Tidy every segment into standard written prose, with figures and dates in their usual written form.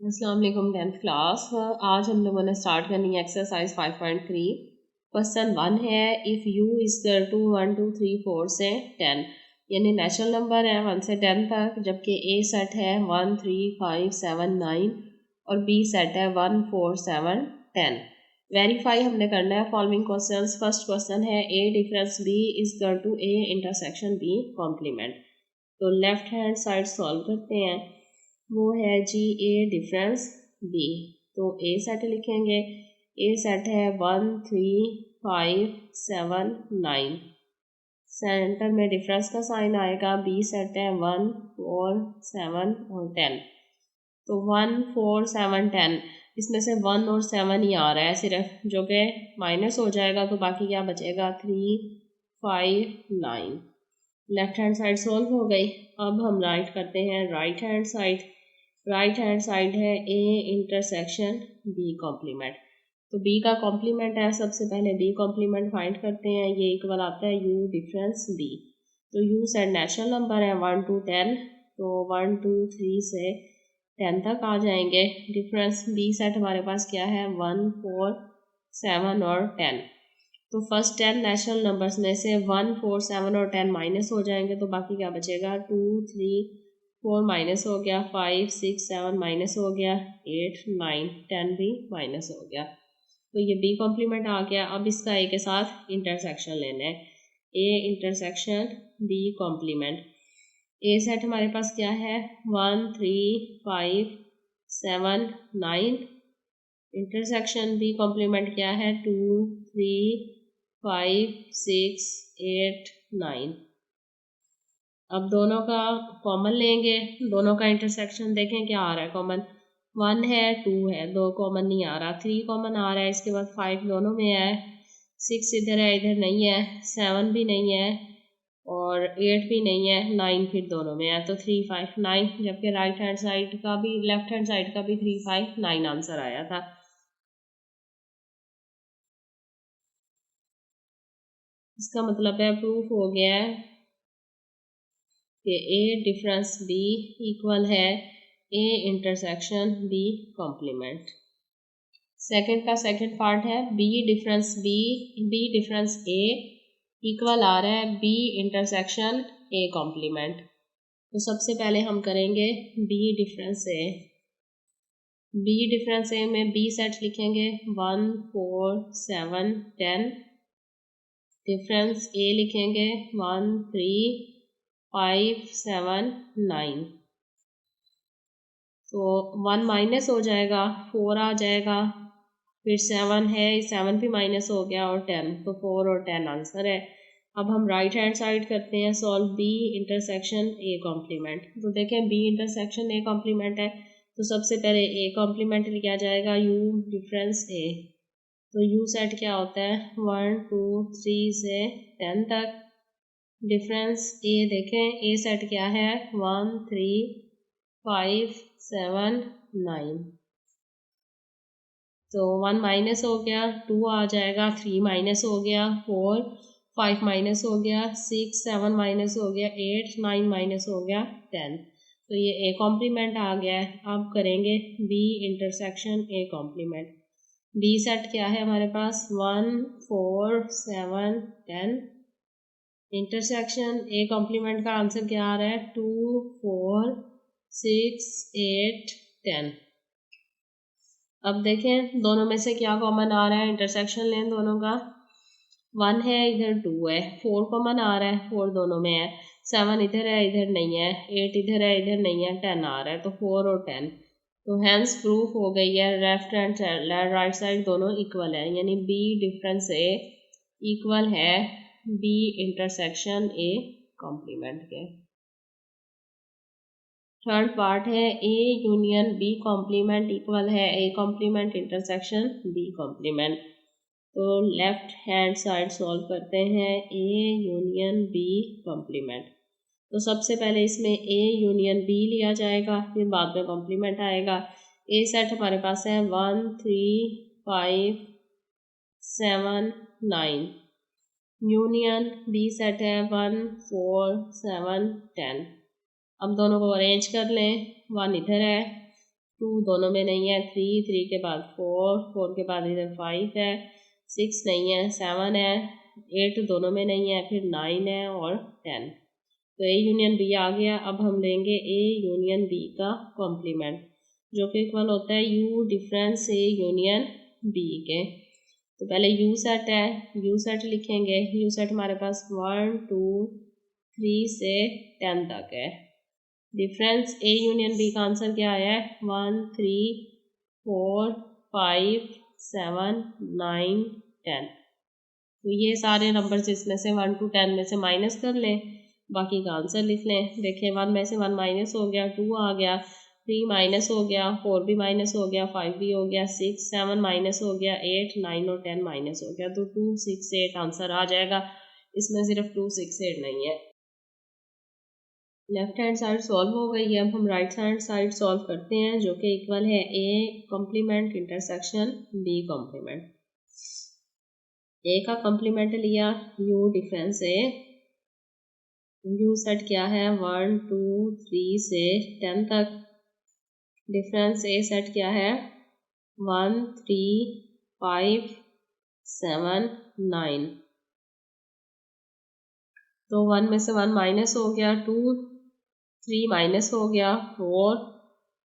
अस्सलाम वालेकुम 10th class. आज हम लोगों ने स्टार्ट करनी है एक्सरसाइज 5.3। क्वेश्चन 1 है, if U is equal to 1 2 3 4 से 10, यानी नेचुरल नंबर है 1 से 10 तक, जबकि ए सेट है 1 3 5 7 9 और बी सेट है 1 4 7 10। वेरीफाई हमने करना है फॉलोइंग क्वेश्चंस। फर्स्ट क्वेश्चन है A difference B is equal to A intersection B complement. तो लेफ्ट हैंड साइड सॉल्व करते हैं। वो है जी ए डिफरेंस बी, तो ए सेट लिखेंगे। ए सेट है 1 3 5 7 9, सेंटर में डिफरेंस का साइन आएगा। बी सेट है 1 4 7 और 10, तो 1 4 7 10, इसमें से 1 और 7 ही आ रहा है सिर्फ, जो कि माइनस हो जाएगा, तो बाकी क्या बचेगा 3 5 9। लेफ्ट हैंड साइड सॉल्व हो गई। अब हम राइट करते हैं right hand side. Right hand side है ए इंटरसेक्शन बी कॉम्प्लीमेंट, तो बी का कॉम्प्लीमेंट है। सबसे पहले बी कॉम्प्लीमेंट फाइंड करते हैं। ये इक्वल आता है यू डिफरेंस बी, तो यू सेट नेचुरल नंबर है 1 to 10, तो 1 2 3 से 10 तक आ जाएंगे। डिफरेंस बी सेट हमारे पास क्या है 1 4 7 और 10, तो फर्स्ट 10 नेचुरल नंबर्स में से 1 4 7 और 10 माइनस हो जाएंगे, तो बाकी क्या बचेगा 2 3 4 माइनस हो गया, 5 6 7 माइनस हो गया, 8 9 10 भी माइनस हो गया। तो ये बी कॉम्प्लीमेंट आ गया। अब इसका ए के साथ इंटरसेक्शन लेना है। A intersection B complement. A set हमारे पास क्या है 1 3 5 7 9, इंटरसेक्शन बी कॉम्प्लीमेंट क्या है 2 3 5 6 8 9। अब दोनों का कॉमन लेंगे, दोनों का इंटरसेक्शन देखें क्या आ रहा है कॉमन। 1 है 2 है, 2 कॉमन नहीं आ रहा, 3 कॉमन आ रहा है, इसके बाद 5 दोनों में है, 6 इधर है इधर नहीं है, 7 भी नहीं है और 8 भी नहीं है, 9 फिर दोनों में है, तो 3 5 9, जबकि राइट हैंड साइड का भी लेफ्ट हैंड साइड का भी 3 5 9 आंसर आया था। इसका मतलब है प्रूफ हो गया है कि ए डिफरेंस बी इक्वल है A intersection B complement. Second का सेकंड पार्ट है B difference B difference A equal आ रहा है बी इंटरसेक्शन ए कॉम्प्लीमेंट। तो सबसे पहले हम करेंगे बी डिफरेंस ए। बी डिफरेंस ए में बी सेट लिखेंगे 1 4 7 10, डिफरेंस ए लिखेंगे 1 3 5 7 9, तो 1 माइनस हो जाएगा, 4 आ जाएगा, फिर 7 है, 7 भी माइनस हो गया और 10, तो 4 और 10 आंसर है। अब हम राइट हैंड साइड करते हैं solve B intersection A complement. तो देखें बी इंटरसेक्शन ए कॉम्प्लीमेंट है, तो सबसे पहले ए कॉम्प्लीमेंट लिखा जाएगा यू डिफरेंस ए, तो यू सेट क्या होता है 1 2 3 से 10 तक। डिफरेंस ए देखें, ए सेट क्या है 1 3 5 7 9, तो 1 माइनस हो गया, 2 आ जाएगा, 3 माइनस हो गया, 4 5 माइनस हो गया, 6 7 माइनस हो गया, 8 9 माइनस हो गया 10, तो ये ए कॉम्प्लीमेंट आ गया है। अब करेंगे B intersection A complement. B set क्या है हमारे पास 1 4 7 10, इंटरसेक्शन ए कॉम्प्लीमेंट का आंसर क्या आ रहा है 2 4 6 8 10। अब देखें दोनों में से क्या कॉमन आ रहा है, इंटरसेक्शन लें दोनों का। 1 है इधर 2 है, 4 कॉमन आ रहा है, 4 दोनों में है, 7 इधर है इधर नहीं है, 8 इधर है इधर नहीं है, 10 आ रहा है, तो 4 और 10, तो हैंस प्रूफ हो गई है लेफ्ट एंड राइट साइड दोनों इक्वल है, यानी बी डिफरेंस ए इक्वल है बी इंटरसेक्शन ए कॉम्प्लीमेंट के। थर्ड पार्ट है A union B complement equal है A complement intersection B complement. तो लेफ्ट हैंड साइड सॉल्व करते हैं ए यूनियन बी कॉम्प्लीमेंट। तो सबसे पहले इसमें ए यूनियन बी लिया जाएगा, फिर बाद में कॉम्प्लीमेंट आएगा। ए सेट हमारे पास है 1 3 5 7 9, यूनियन बी सेट है 1 4 7 10। अब दोनों को अरेंज कर लें, 1 इधर है, 2 दोनों में नहीं है, 3 के बाद 4 के बाद इधर 5 है, 6 नहीं है, 7 है, 8 दोनों में नहीं है, फिर 9 है और 10। तो ए यूनियन बी आ गया। अब हम लेंगे ए यूनियन बी का कॉम्प्लीमेंट, जो कि इक्वल होता है U difference A union B के। तो पहले यू सेट है, यू सेट लिखेंगे। यू सेट हमारे पास 1 2 3 से 10 तक है। डिफरेंस ए यूनियन बी का आंसर क्या आया है? 1 3 4 5 7 9 10। तो ये सारे नंबर्स इसमें से 1 to 10 में से माइनस कर लें, बाकी का आंसर लिख लें। देखें 1 में से 1 माइनस हो गया, 2 आ गया, 3 माइनस हो गया, 4 भी माइनस हो गया, 5 भी हो गया, 6 7 माइनस हो गया, 8 9 और 10 माइनस हो गया। तो 2 6 8 आंसर आ जाएगा। इसमें सिर्फ 2 6 8 नहीं है। लेफ्ट हैंड साइड सॉल्व हो गई है। अब हम राइट हैंड साइड सॉल्व करते हैं, जो कि इक्वल है A complement intersection B complement. A का कॉम्प्लीमेंट लिया, U difference A, U set क्या है 1 2 3 से 10 तक। डिफरेंस ए सेट क्या है 1 3 5 7 9। तो 1 में से 1 माइनस हो गया, 2 3 माइनस हो गया, 4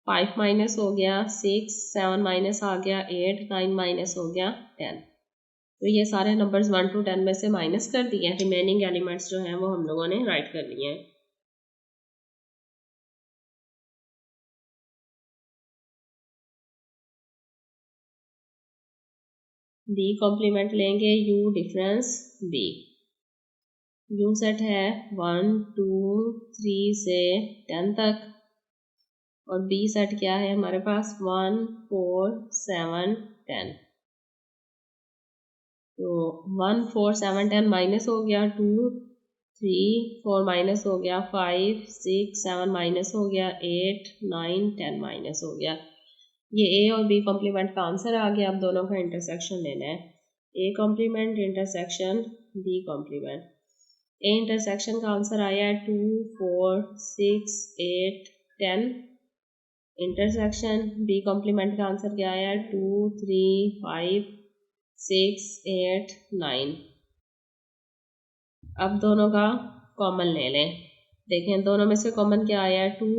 5 माइनस हो गया, 6 7 माइनस आ गया, 8 9 माइनस हो गया, 10। तो ये सारे नंबर्स 1 to 10 में से माइनस कर दिए हैं। रिमेनिंग एलिमेंट्स जो हैं वो हम लोगों ने राइट कर लिए हैं। बी कॉम्प्लीमेंट लेंगे, U difference B. U set है 1 2 3 से 10 तक, और बी सेट क्या है हमारे पास 1 4 7 10। तो 1 4 7 10 माइनस हो गया, 2 3 4 माइनस हो गया, 5 6 7 माइनस हो गया, 8 9 10 माइनस हो गया। ये ए और बी कॉम्प्लीमेंट का आंसर आ गया। अब दोनों का इंटरसेक्शन लेना है, A complement intersection B complement. A intersection का आंसर आया है 2 4 6 8 10। इंटरसेक्शन बी कॉम्प्लीमेंट का आंसर क्या आया है 2 3 5 6 8 9। अब दोनों का कॉमन ले लें। देखें दोनों में से कॉमन क्या आया है 2,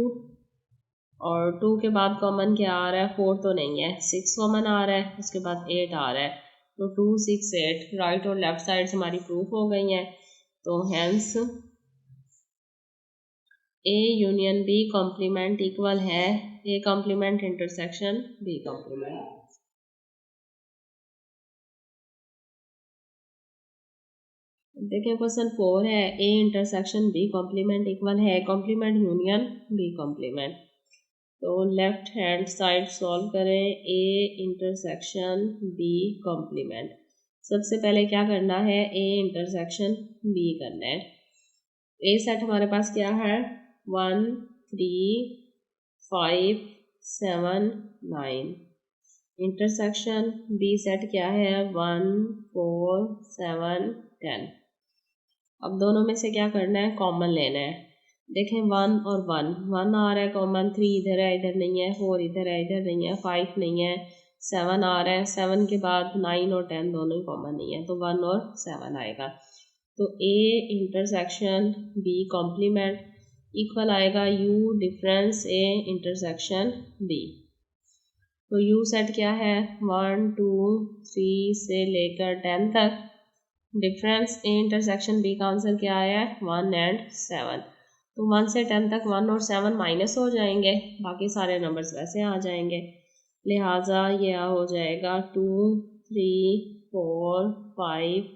और 2 के बाद कॉमन क्या आ रहा है 4 तो नहीं है, 6 कॉमन आ रहा है, उसके बाद 8 आ रहा है। तो 2 6 8 राइट और लेफ्ट साइड हमारी प्रूफ हो गई हैं। तो hence A union B complement equal है A complement intersection B complement. देखिए क्वेश्चन 4 है, A intersection B complement equal है कॉम्प्लीमेंट यूनियन बी कॉम्प्लीमेंट। तो लेफ्ट हैंड साइड सॉल्व करें, ए इंटरसेक्शन बी कॉम्प्लीमेंट। सबसे पहले क्या करना है, ए इंटरसेक्शन बी करना है। ए सेट हमारे पास क्या है 1 3 5 7 9। इंटरसेक्शन बी सेट क्या है 1 4 7 10। अब दोनों में से क्या करना है, कॉमन लेना है। देखें 1 और 1 1 आ रहा है कॉमन, 3 इधर है इधर नहीं है, 4 इधर है इधर नहीं है, 5 नहीं है, 7 आ रहा है, 7 के बाद 9 और 10 दोनों ही कॉमन नहीं है, तो 1 और 7 आएगा। तो A intersection B complement equal आएगा U difference A intersection B. तो यू सेट क्या है 1 2 3 से लेकर 10 तक। डिफरेंस ए इंटरसेक्शन बी का आंसर क्या आया है 1 और 7। तो 1 से 10 तक 1 और 7 माइनस हो जाएंगे, बाकी सारे नंबर्स वैसे आ जाएंगे। लिहाजा ये हो जाएगा 2 3 4 5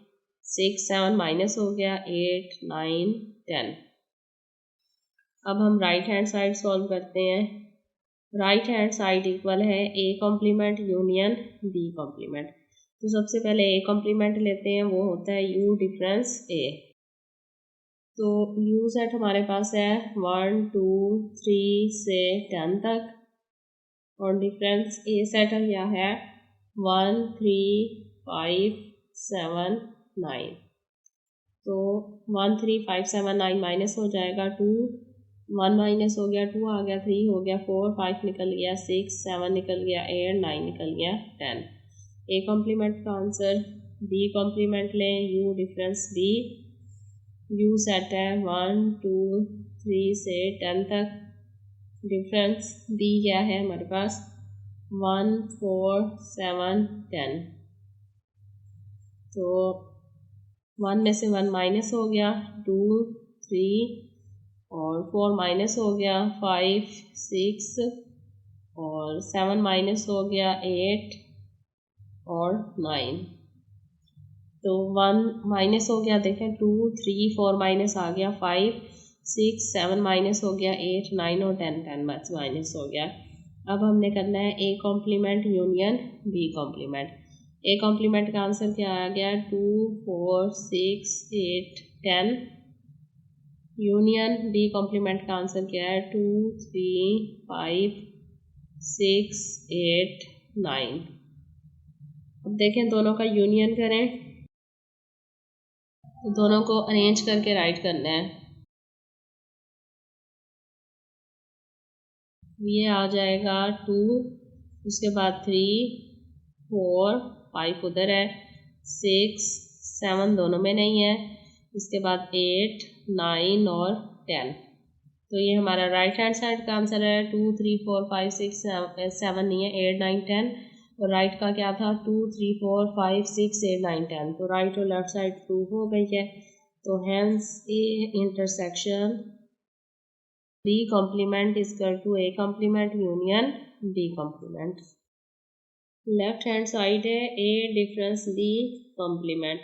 6 7 माइनस हो गया 8 9 10। अब हम राइट हैंड साइड सॉल्व करते हैं। राइट हैंड साइड इक्वल है A complement union B complement. तो सबसे पहले ए कॉम्प्लीमेंट लेते हैं, वो होता है यू डिफरेंस ए। तो यू सेट हमारे पास है 1 2 3 से 10 तक, और डिफरेंस ए सेट क्या है 1 3 5 7 9। तो 1 3 5 7 9 माइनस हो जाएगा 2 1 माइनस हो गया 2 आ गया 3 हो गया 4 5 निकल गया 6 7 निकल गया 8 9 निकल गया 10। ए कॉम्प्लीमेंट का आंसर बी कॉम्प्लीमेंट लें, U difference B, U set है 1 2 3 से 10 तक, डिफरेंस बी क्या है हमारे पास 1 4 7 10। तो 1 में से 1 माइनस हो गया 2 3 और 4 माइनस हो गया 5 6 और 7 माइनस हो गया 8 और 9। तो 1 माइनस हो गया देखें 2 3 4 माइनस आ गया 5 6 7 माइनस हो गया 8 9 और 10 10 माइनस हो गया। अब हमने करना है A complement union B complement. A complement का आंसर क्या आ गया 2 4 6 8 10। यूनियन बी कॉम्प्लीमेंट का आंसर क्या है 2 3 5 6 8 9। अब देखें दोनों का यूनियन करें तो दोनों को अरेंज करके राइट करना है। ये आ जाएगा 2, उसके बाद 3 4 5 उधर है 6 7 दोनों में नहीं है, इसके बाद 8 9 और 10। तो ये हमारा राइट हैंड साइड का आंसर है 2 3 4 5 6 7 नहीं है 8 9 10। और राइट का क्या था 2 3 4 5 6 8 9 10। तो राइट और लेफ्ट साइड प्रूव हो गई है। तो hence A intersection B complement is equal to A complement union B complement. Left hand side है ए डिफरेंस बी कॉम्प्लीमेंट।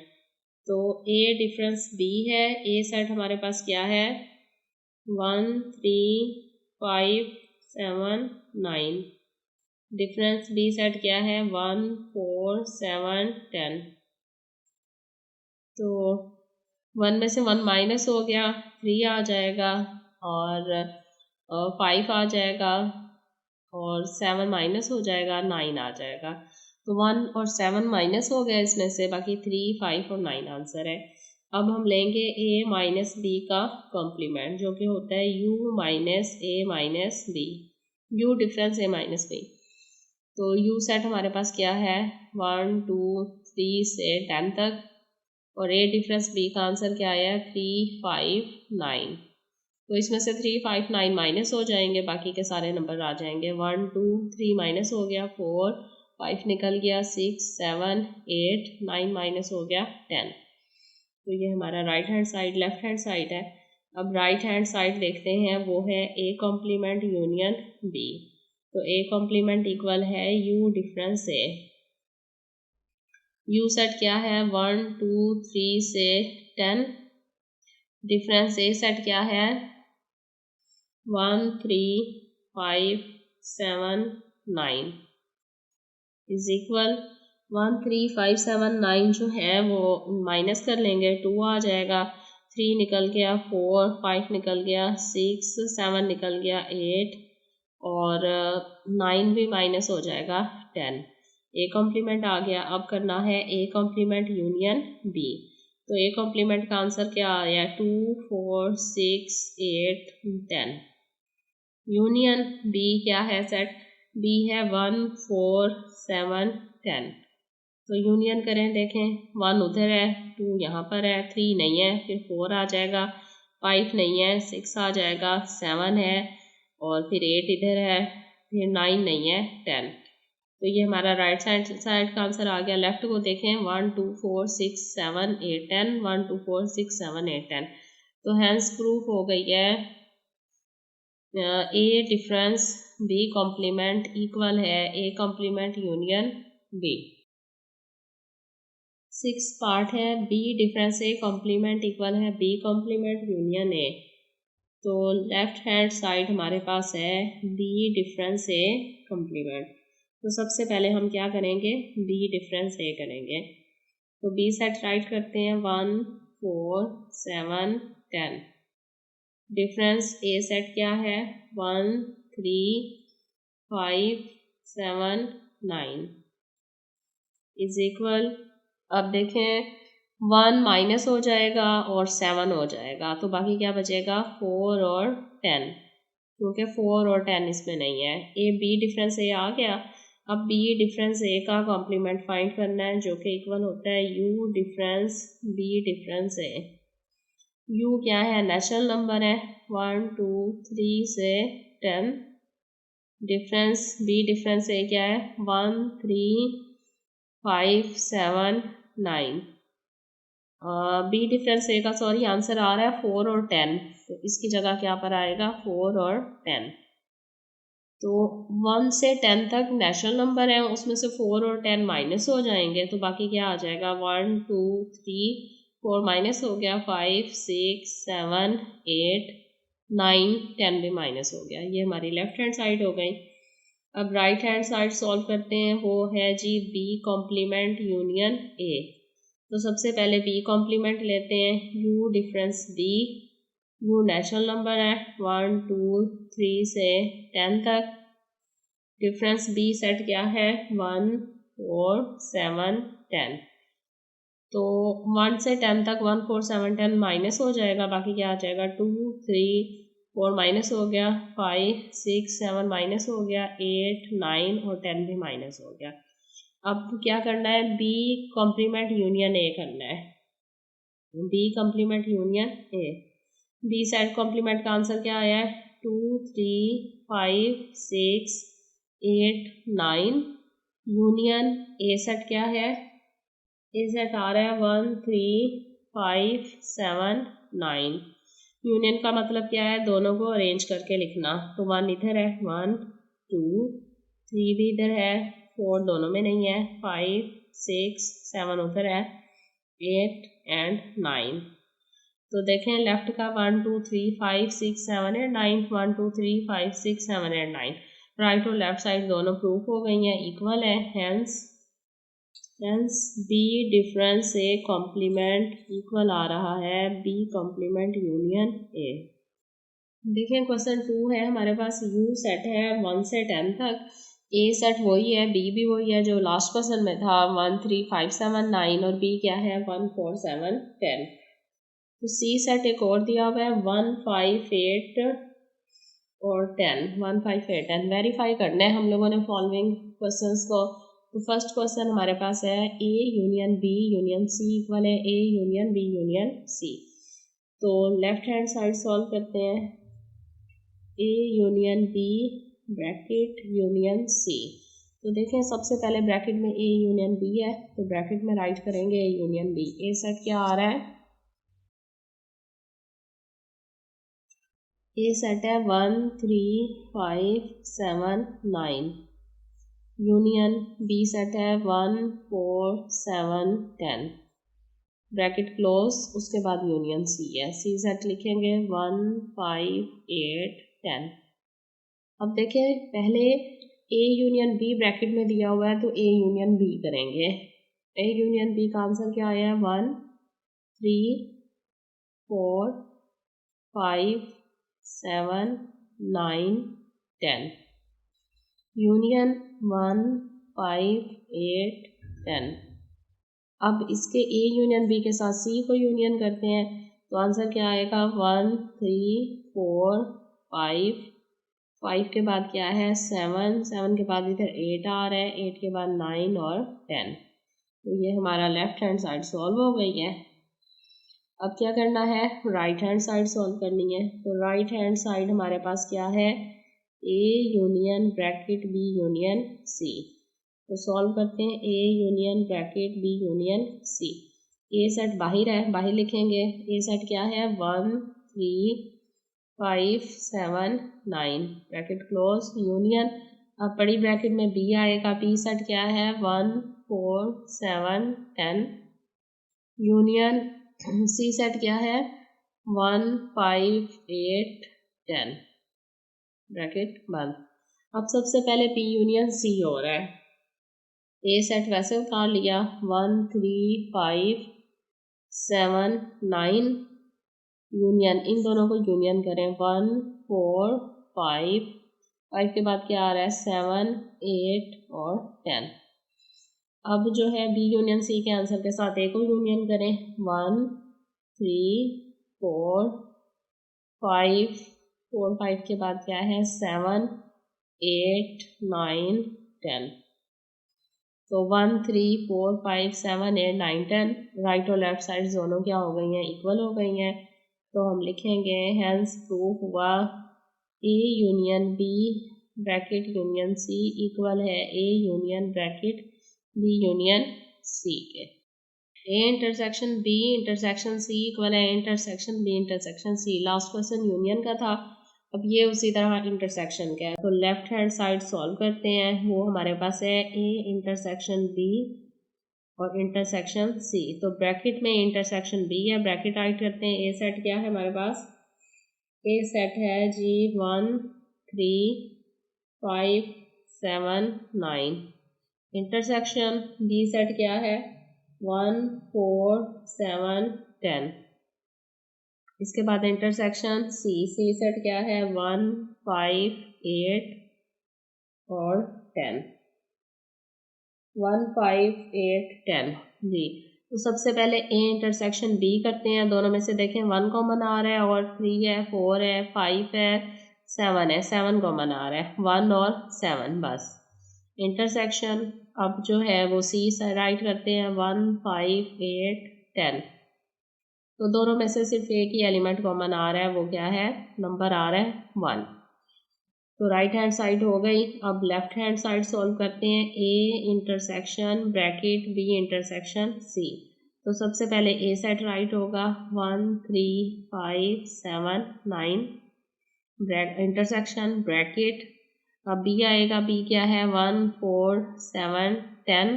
तो ए डिफरेंस बी है, ए सेट हमारे पास क्या है 1 3 5 7 9। डिफरेंस बी सेट क्या है 1 4 7 10। तो 1 में से 1 माइनस हो गया 3 आ जाएगा और 5 आ जाएगा और 7 माइनस हो जाएगा 9 आ जाएगा। तो 1 और 7 माइनस हो गया इसमें से, बाकी 3 5 और 9 आंसर है। अब हम लेंगे ए माइनस बी का कॉम्प्लीमेंट जो कि होता है U minus A minus B, U difference A minus B. तो यू सेट हमारे पास क्या है 1 2 3 से 10 तक और ए डिफरेंस बी का आंसर क्या आया 3 5 9। तो इसमें से 3 5 9 माइनस हो जाएंगे, बाकी के सारे नंबर आ जाएंगे 1 2 3 माइनस हो गया 4 5 निकल गया 6 7 8 9 माइनस हो गया 10। तो ये हमारा right hand side left hand side है। अब राइट हैंड साइड देखते हैं, वो है ए कॉम्प्लीमेंट यूनियन बी। तो ए कॉम्प्लीमेंट इक्वल है U difference A. U set क्या है 1 2 3 से 10। डिफरेंस ए सेट क्या है 1 3 5 7 9 इज इक्वल 1 3 5 7 9 जो है वो माइनस कर लेंगे 2 आ जाएगा 3 निकल गया 4 5 निकल गया 6 7 निकल गया 8 और 9 भी माइनस हो जाएगा 10। ए कॉम्प्लीमेंट आ गया। अब करना है ए कॉम्प्लीमेंट यूनियन बी। तो ए कॉम्प्लीमेंट का आंसर क्या आया 2 4 6 8 10। यूनियन बी क्या है सेट बी है 1 4 7 10। तो यूनियन करें देखें 1 उधर है 2 यहाँ पर है 3 नहीं है फिर 4 आ जाएगा 5 नहीं है 6 आ जाएगा 7 है और फिर 8 इधर है फिर 9 नहीं है 10। तो ये हमारा राइट साइड का आंसर आ गया। लेफ्ट को देखें 1 2 4 6 7 8 10 1 2 4 6 7 8 10। तो हैंस प्रूफ हो गई है A difference B complement equal है A complement union B. 6 part है B difference A complement equal है बी कॉम्प्लीमेंट यूनियन ए। तो लेफ्ट हैंड साइड हमारे पास है बी डिफरेंस ए कॉम्प्लीमेंट। तो सबसे पहले हम क्या करेंगे बी डिफरेंस ए करेंगे। तो बी सेट राइट करते हैं 1 4 7 10। डिफरेंस ए सेट क्या है 1 3 5 7 9 इज इक्वल। अब देखें 1 माइनस हो जाएगा और 7 हो जाएगा, तो बाकी क्या बचेगा 4 और 10, क्योंकि 4 और 10 इसमें नहीं है। ए बी डिफरेंस ए आ गया। अब बी डिफरेंस ए का कॉम्प्लीमेंट फाइंड करना है, जो कि इक्वल होता है U difference B difference A. U क्या है, नेचुरल नंबर है 1 2 3 से 10। डिफरेंस बी डिफरेंस ए क्या है 1 3 5 7 9। बी डिफरेंस ए का सॉरी आंसर आ रहा है 4 और 10, तो इसकी जगह क्या पर आएगा 4 और 10। तो 1 से 10 तक नेचुरल नंबर है, उसमें से 4 और 10 माइनस हो जाएंगे, तो बाकी क्या आ जाएगा 1 2 3 4 माइनस हो गया 5 6 7 8 9 10 भी माइनस हो गया। ये हमारी लेफ्ट हैंड साइड हो गई। अब राइट हैंड साइड सॉल्व करते हैं, वो है जी बी कॉम्प्लीमेंट यूनियन ए। तो सबसे पहले बी कॉम्प्लीमेंट लेते हैं, U difference B. U natural number है 1 2 3 से 10 तक। डिफरेंस बी सेट क्या है 1 4 7 10। तो 1 से 10 तक 1 4 7 10 माइनस हो जाएगा, बाकी क्या आ जाएगा 2 3 4 माइनस हो गया 5 6 7 माइनस हो गया 8 9 और 10 भी माइनस हो गया। अब क्या करना है, बी कॉम्प्लीमेंट यूनियन ए करना है। B complement union A, B side complement का आंसर क्या आया है 2 3 5 6 8 9। यूनियन ए सेट क्या है, ए सेट आ रहा है 1 3 5 7 9। यूनियन का मतलब क्या है, दोनों को अरेंज करके लिखना। तो 1 इधर है 1 2 3 भी इधर है 4 दोनों में नहीं है 5 6 7 उधर है 8 एंड 9। तो देखें लेफ्ट का 1 2 3 5 6 7 8 9 1 2 3 5 6 7 8 9। राइट और लेफ्ट साइड दोनों प्रूफ हो गई हैं, इक्वल है। Hence B difference A complement equal आ रहा है बी कॉम्प्लीमेंट यूनियन ए। देखें क्वेश्चन 2 है हमारे पास, यू सेट है 1 से 10 तक, ए सेट वही है, बी भी वही है जो लास्ट क्वेश्चन में था 1 3 5 7 9, और बी क्या है 1 4 7 10। तो सी सेट एक और दिया हुआ है 1 5 8 और 10, 1 5 8 10। वेरीफाई करना है हम लोगों ने फॉलोइंग क्वेश्चंस को। तो फर्स्ट क्वेश्चन हमारे पास है A union B union C equal है A union B union C. तो लेफ्ट हैंड साइड सॉल्व करते हैं, A union B bracket union C. तो देखें सबसे पहले ब्रैकेट में ए यूनियन बी है, तो ब्रैकेट में राइट करेंगे A union B. A set क्या आ रहा है, ए सेट है 1 3 5 7 9। यूनियन बी सेट है 1 4 7 10। ब्रैकेट क्लोज, उसके बाद यूनियन सी है, सी सेट लिखेंगे 1 5 8 10। अब देखें पहले ए यूनियन बी ब्रैकेट में दिया हुआ है, तो ए यूनियन बी करेंगे। ए यूनियन बी का आंसर क्या आया है 1 3 4 5 7 9 10। यूनियन 1 5 8 10। अब इसके ए यूनियन बी के साथ सी को यूनियन करते हैं, तो आंसर क्या आएगा 1 3 4 5। 5 के बाद क्या है 7, 7 के बाद इधर 8 आ रहा है, 8 के बाद 9 और 10। तो ये हमारा लेफ्ट हैंड साइड सॉल्व हो गई है। अब क्या करना है, राइट हैंड साइड सॉल्व करनी है। तो राइट हैंड साइड हमारे पास क्या है, A union bracket B union C. तो सॉल्व करते हैं, A union bracket B union C. A set बाहर है, बाहर लिखेंगे। ए सेट क्या है 1 3 5 7 9। ब्रैकेट क्लोज, यूनियन, अब बड़ी ब्रैकेट में बी आएगा, बी सेट क्या है 1 4 7 10। यूनियन सी सेट क्या है 1 5 8 10। ब्रैकेट बंद। अब सबसे पहले पी यूनियन सी हो रहा है। ए सेट वैसे उतार लिया 1 3 5 7 9। यूनियन, इन दोनों को यूनियन करें 1 4 5 के बाद क्या आ रहा है 7 8 और 10। अब जो है बी यूनियन सी के आंसर के साथ ए को यूनियन करें, 1 3 4 5, 4 5 के बाद क्या है 7 8 9 10। तो 1 3 4 5 7 8 9 10 राइट और लेफ्ट साइड दोनों क्या हो गई हैं, इक्वल हो गई हैं। तो हम लिखेंगे हेंस प्रूफ हुआ A union B bracket union C equal है A union bracket B union C के। A intersection B intersection C equal है intersection B intersection C. Last question union का था, अब ये उसी तरह इंटरसेक्शन का है। तो लेफ्ट हैंड साइड सॉल्व करते हैं, वो हमारे पास है ए इंटरसेक्शन बी और इंटरसेक्शन सी। तो ब्रैकेट में इंटरसेक्शन बी है, ब्रैकेट राइट करते हैं। ए सेट क्या है हमारे पास, ए सेट है जी 1 3 5 7 9। इंटरसेक्शन बी सेट क्या है 1 4 7 10। इसके बाद इंटरसेक्शन सी सेट क्या है 1 5 8 और 10, 1 5 8 10 जी। तो सबसे पहले ए इंटरसेक्शन बी करते हैं, दोनों में से देखें 1 कॉमन आ रहा है और 3 है 4 है 5 है 7 है, 7 कॉमन आ रहा है, 1 और 7 बस। इंटरसेक्शन अब जो है वो सी से राइट करते हैं 1 5 8 10। तो दोनों में से सिर्फ एक ही एलिमेंट कॉमन आ रहा है, वो क्या है नंबर आ रहा है 1। तो राइट हैंड साइड हो गई। अब लेफ्ट हैंड साइड सॉल्व करते हैं, A intersection bracket B intersection C. तो सबसे पहले ए सेट राइट होगा 1 3 5 7 9 इंटरसेक्शन ब्रैकेट। अब बी आएगा, बी क्या है 1 4 7 10।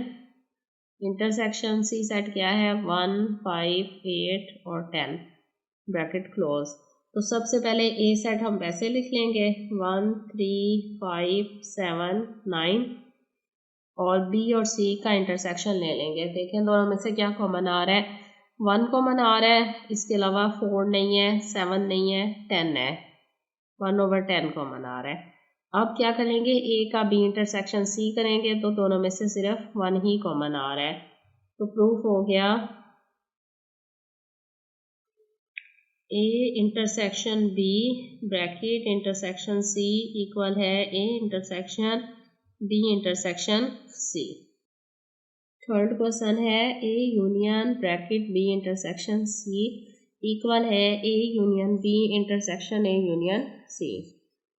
इंटरसेक्शन सी सेट क्या है 1 5 8 और 10 ब्रैकेट क्लोज। तो सबसे पहले ए सेट हम वैसे लिख लेंगे 1 3 5 7 9 और बी और सी का इंटरसेक्शन ले लेंगे। देखें दोनों में से क्या कॉमन आ रहा है, 1 कॉमन आ रहा है, इसके अलावा 4 नहीं है 7 नहीं है 10 है, 1/10 कॉमन आ रहा है। अब क्या करेंगे ए का बी इंटरसेक्शन सी करेंगे, तो दोनों में से सिर्फ 1 ही कॉमन आ रहा है। तो प्रूफ हो गया A intersection B bracket intersection C equal है A intersection B intersection C. Third question है A union bracket B intersection C equal है A union B intersection A union C.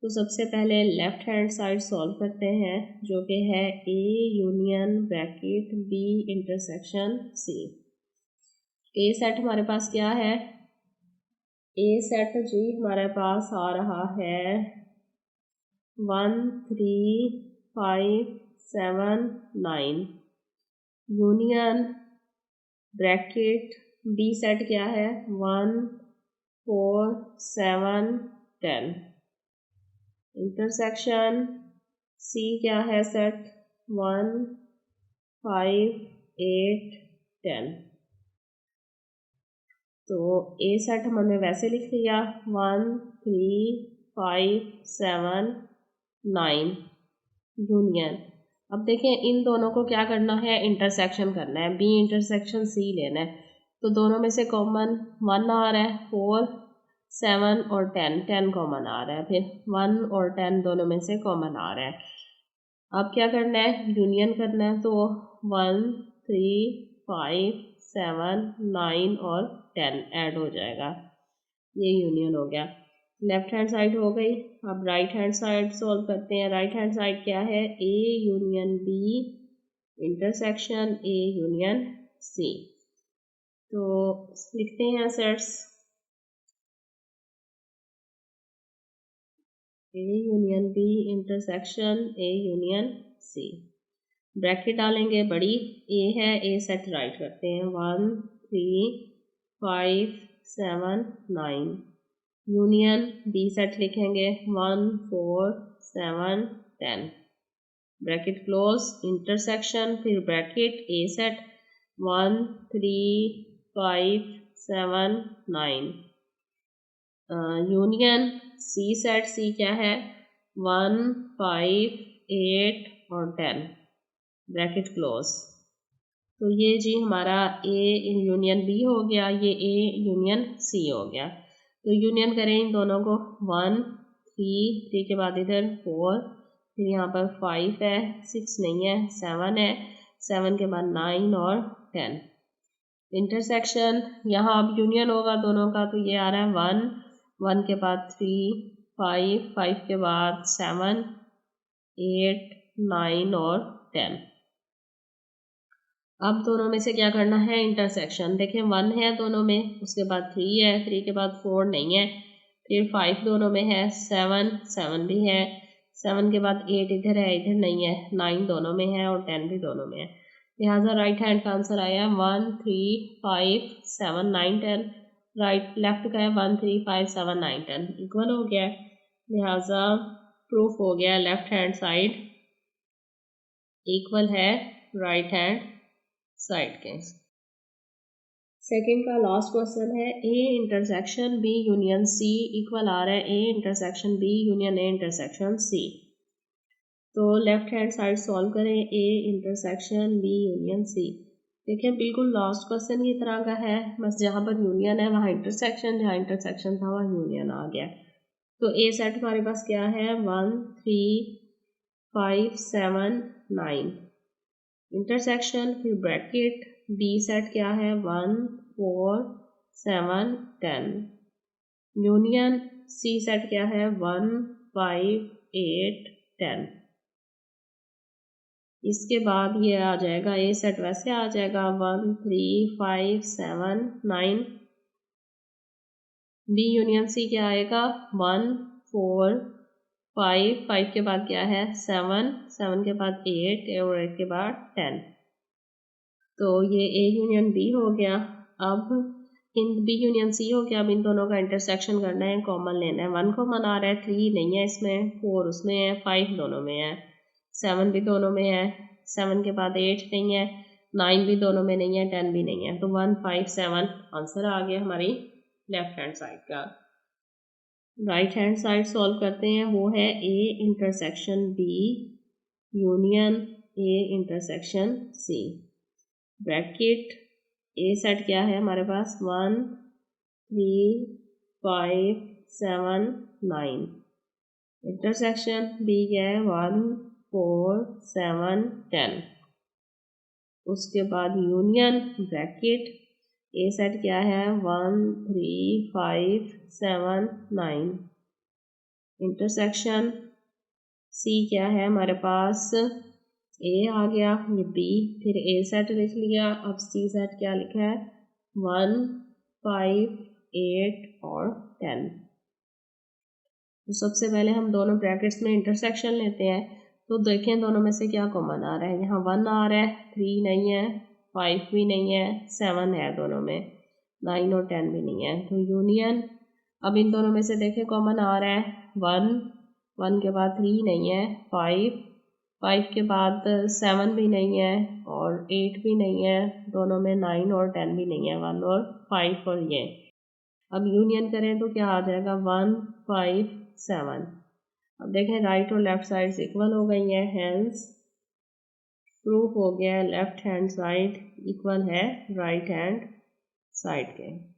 तो सबसे पहले लेफ्ट हैंड साइड सॉल्व करते हैं, जो कि है A union bracket B intersection C. A set हमारे पास क्या है, ए सेट जी हमारे पास आ रहा है 1 3 5 7 9 यूनियन ब्रैकेट बी सेट क्या है 1 4 7 10। इंटरसेक्शन सी क्या है सेट 1 5 8 10। तो ए सेट हमने वैसे लिख लिया 1 3 5 7 9 यूनियन। अब देखें इन दोनों को क्या करना है, इंटरसेक्शन करना है, बी इंटरसेक्शन सी लेना है। तो दोनों में से कॉमन 1 आ रहा है, 4 7 और 10 कॉमन आ रहा है, फिर 1 और 10 दोनों में से कॉमन आ रहा है। अब क्या करना है, यूनियन करना है। तो 1 3 5 7 9 और 10 ऐड हो जाएगा, ये यूनियन हो गया। लेफ्ट हैंड साइड हो गई। अब राइट हैंड साइड सॉल्व करते हैं। राइट हैंड साइड क्या है, A union B intersection A union C. तो लिखते हैं sets A union B intersection A union C. Bracket डालेंगे, बड़ी ए है, ए सेट राइट करते हैं 1 3 5 7 9 यूनियन बी सेट लिखेंगे 1 4 7 10 ब्रैकेट क्लोज। इंटरसेक्शन फिर bracket A set 1 3 5 7 9 union C set, सी क्या है 1 5 8 और 10 ब्रैकेट क्लोज। तो ये जी हमारा ए यूनियन बी हो गया, ये ए यूनियन सी हो गया। तो यूनियन करें इन दोनों को, 1 3 के बाद इधर 4, फिर यहाँ पर 5 है, 6 नहीं है, 7 है, 7 के बाद 9 और 10। इंटरसेक्शन यहाँ अब यूनियन होगा दोनों का, तो ये आ रहा है 1 1 के बाद 3 5 5 के बाद 7 8 9 और 10। अब दोनों में से क्या करना है, इंटरसेक्शन। देखें 1 है दोनों में, उसके बाद 3 है, 3 के बाद 4 नहीं है, फिर 5 दोनों में है, 7 7 भी है, 7 के बाद 8 इधर है, इधर नहीं है, 9 दोनों में है और 10 भी दोनों में है। लिहाजा राइट हैंड का आंसर आया 1 3 5 7 9 10। राइट लेफ्ट का है 1 3 5 7 9 10, इक्वल हो गया। लिहाजा प्रूफ हो गया लेफ्ट हैंड साइड इक्वल है राइट हैंड साइड के। सेकंड का लास्ट क्वेश्चन है, A intersection B union C equal आ रहा है A intersection B union A intersection C. तो लेफ्ट हैंड साइड सॉल्व करें, A intersection B union C. देखें बिल्कुल लास्ट क्वेश्चन की तरह का है, बस जहाँ पर यूनियन है वहाँ इंटरसेक्शन, जहाँ इंटरसेक्शन था वहाँ यूनियन आ गया। तो ए सेट हमारे पास क्या है, 1 3 5 7 9 इंटरसेक्शन, फिर ब्रैकेट, बी सेट क्या है 1 4 7 10 यूनियन, सी सेट क्या है 1 5 8 10। इसके बाद ये आ जाएगा ए सेट वैसे आ जाएगा 1 3 5 7 9, बी यूनियन सी क्या आएगा 1 4 5 5 के बाद क्या है 7 7 के बाद 8 और 8 के बाद 10। तो ये ए यूनियन बी हो गया। अब इन बी यूनियन सी हो गया। अब इन दोनों का इंटरसेक्शन करना है, कॉमन लेना है। 1 कॉमन आ रहा है, 3 नहीं है इसमें, 4 उसमें है, 5 दोनों में है, 7 भी दोनों में है, 7 के बाद 8 नहीं है, 9 भी दोनों में नहीं है, 10 भी नहीं है। तो 1 5 7 आंसर आ गया हमारी लेफ्ट हैंड साइड का। राइट हैंड साइड सॉल्व करते हैं, वो है A intersection B union A intersection C. Bracket A set क्या है हमारे पास 1 3 5 7 9 इंटरसेक्शन बी क्या है 1 4 7 10। उसके बाद यूनियन ब्रैकेट ए सेट क्या है 1 3 5 7 9 इंटरसेक्शन सी क्या है हमारे पास, ए आ गया, ये बी, फिर ए सेट लिख लिया। अब सी सेट क्या लिखा है 1 5 8 और 10। तो सबसे पहले हम दोनों ब्रैकेट्स में इंटरसेक्शन लेते हैं। तो देखें दोनों में से क्या कॉमन आ रहा है, यहाँ 1 आ रहा है, 3 नहीं है, 5 भी नहीं है, 7 है दोनों में, 9 और 10 भी नहीं है। तो यूनियन, अब इन दोनों में से देखें कॉमन आ रहा है 1 1 के बाद 3 नहीं है, 5 5 के बाद 7 भी नहीं है और 8 भी नहीं है, दोनों में 9 और 10 भी नहीं है, 1 और 5 और ये। अब यूनियन करें तो क्या आ जाएगा 1 5 7। अब देखें राइट और लेफ्ट साइड इक्वल हो गई है, हेंस प्रूफ हो गया लेफ्ट हैंड साइड इक्वल है राइट हैंड साइड के।